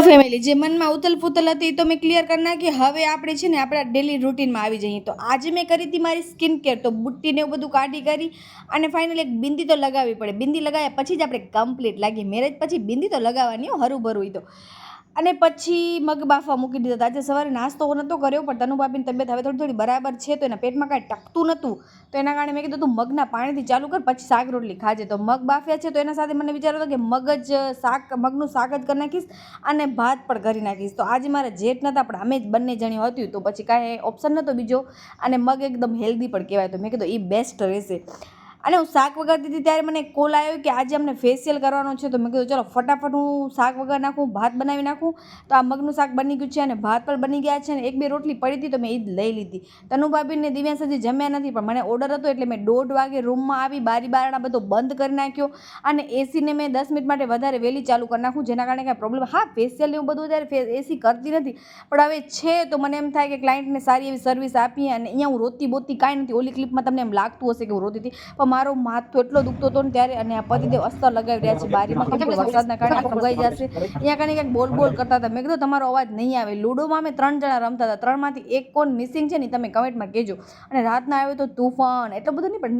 Family જે મનમાં ઉથલ ફૂથલ હતી તો મેં ક્લિયર કરી નાખી. હવે આપણે છે ને આપણા ડેલી રૂટીનમાં આવી જઈએ. તો આજે મેં કરી હતી મારી સ્કિન કેર, તો બુટ્ટીને એવું બધું કાઢી કરી અને ફાઇનલી એક બિંદી તો લગાવવી પડે. બિંદી લગાવ્યા પછી જ આપણે કમ્પ્લીટ લાગીએ. મેરેજ પછી બિંદી તો લગાવવાની હો, હરું ભરું તો. અને પછી મગ બાફવા મૂકી દીધા. આજે સવારે નાસ્તો નહોતો કર્યો, પણ તનુ ભાભીની તબિયત હવે થોડી થોડી બરાબર છે, તો એના પેટમાં કાંઈ ટકતું નહોતું. તો એના કારણે મેં કીધું તું મગના પાણીથી ચાલુ કર, પછી શાક રોટલી ખાજે. તો મગ બાફ્યા છે, તો એના સાથે મને વિચાર હતો કે મગનું શાક જ કરી નાખીશ અને ભાત પણ કરી નાખીશ. તો આજે મારે જેઠ નહોતા, પણ અમે જ બંને જણી હતી, તો પછી કાંઈ ઓપ્શન નહોતો બીજો. અને મગ એકદમ હેલ્ધી પણ કહેવાય, તો મેં કીધું એ બેસ્ટ રહેશે. અને હું શાક વગાડતી હતી ત્યારે મને કોલ આવ્યો કે આજે અમને ફેશિયલ કરવાનો છે. તો મેં કીધું ચલો ફટાફટ હું શાક વગાડી નાખું, ભાત બનાવી નાખું. તો આ મગનું શાક બની ગયું છે અને ભાત પણ બની ગયા છે. અને એક બે રોટલી પડી હતી, તો મેં એ જ લઈ લીધી. તનુ ભાભીને દિવ્યાંશ હજી જમ્યા નથી, પણ મને ઓર્ડર હતો એટલે મેં 1:30 વાગે રૂમમાં આવી, બારી બારણા બધો બંધ કરી નાખ્યો. અને એસીને મેં 10 મિનિટ માટે વધારે વહેલી ચાલુ કરી નાખું, જેના કારણે કાંઈ પ્રોબ્લેમ. હા, ફેશિયલ એવું બધું ત્યારે એસી કરતી નથી, પણ હવે છે તો મને એમ થાય કે ક્લાયન્ટને સારી એવી સર્વિસ આપીએ. અને અહીંયા હું રોતી બોતી કાંઈ નથી. ઓલી ક્લિપમાં તમને એમ લાગતું હશે કે હું રોતી હતી, પણ મારો માથો એટલો દુખતો હતો ને ત્યારે. અને આ પતિદેવ અસ્તર લગાવી રહ્યા છે બારીમાં, કેમ કે વરસાદના કારણે ફુગાઈ જશે. અહીંયા કારણે કંઈક બોલ બોલ કરતા હતા. મેં કીધું તમારો અવાજ નહીં આવે. લૂડોમાં અમે 3 જણા રમતા હતા, 3માંથી એક કોણ મિસિંગ છે ને તમે કમેન્ટમાં કહેજો. અને રાતના આવ્યો તો તુફાન, એટલો બધો નહીં પણ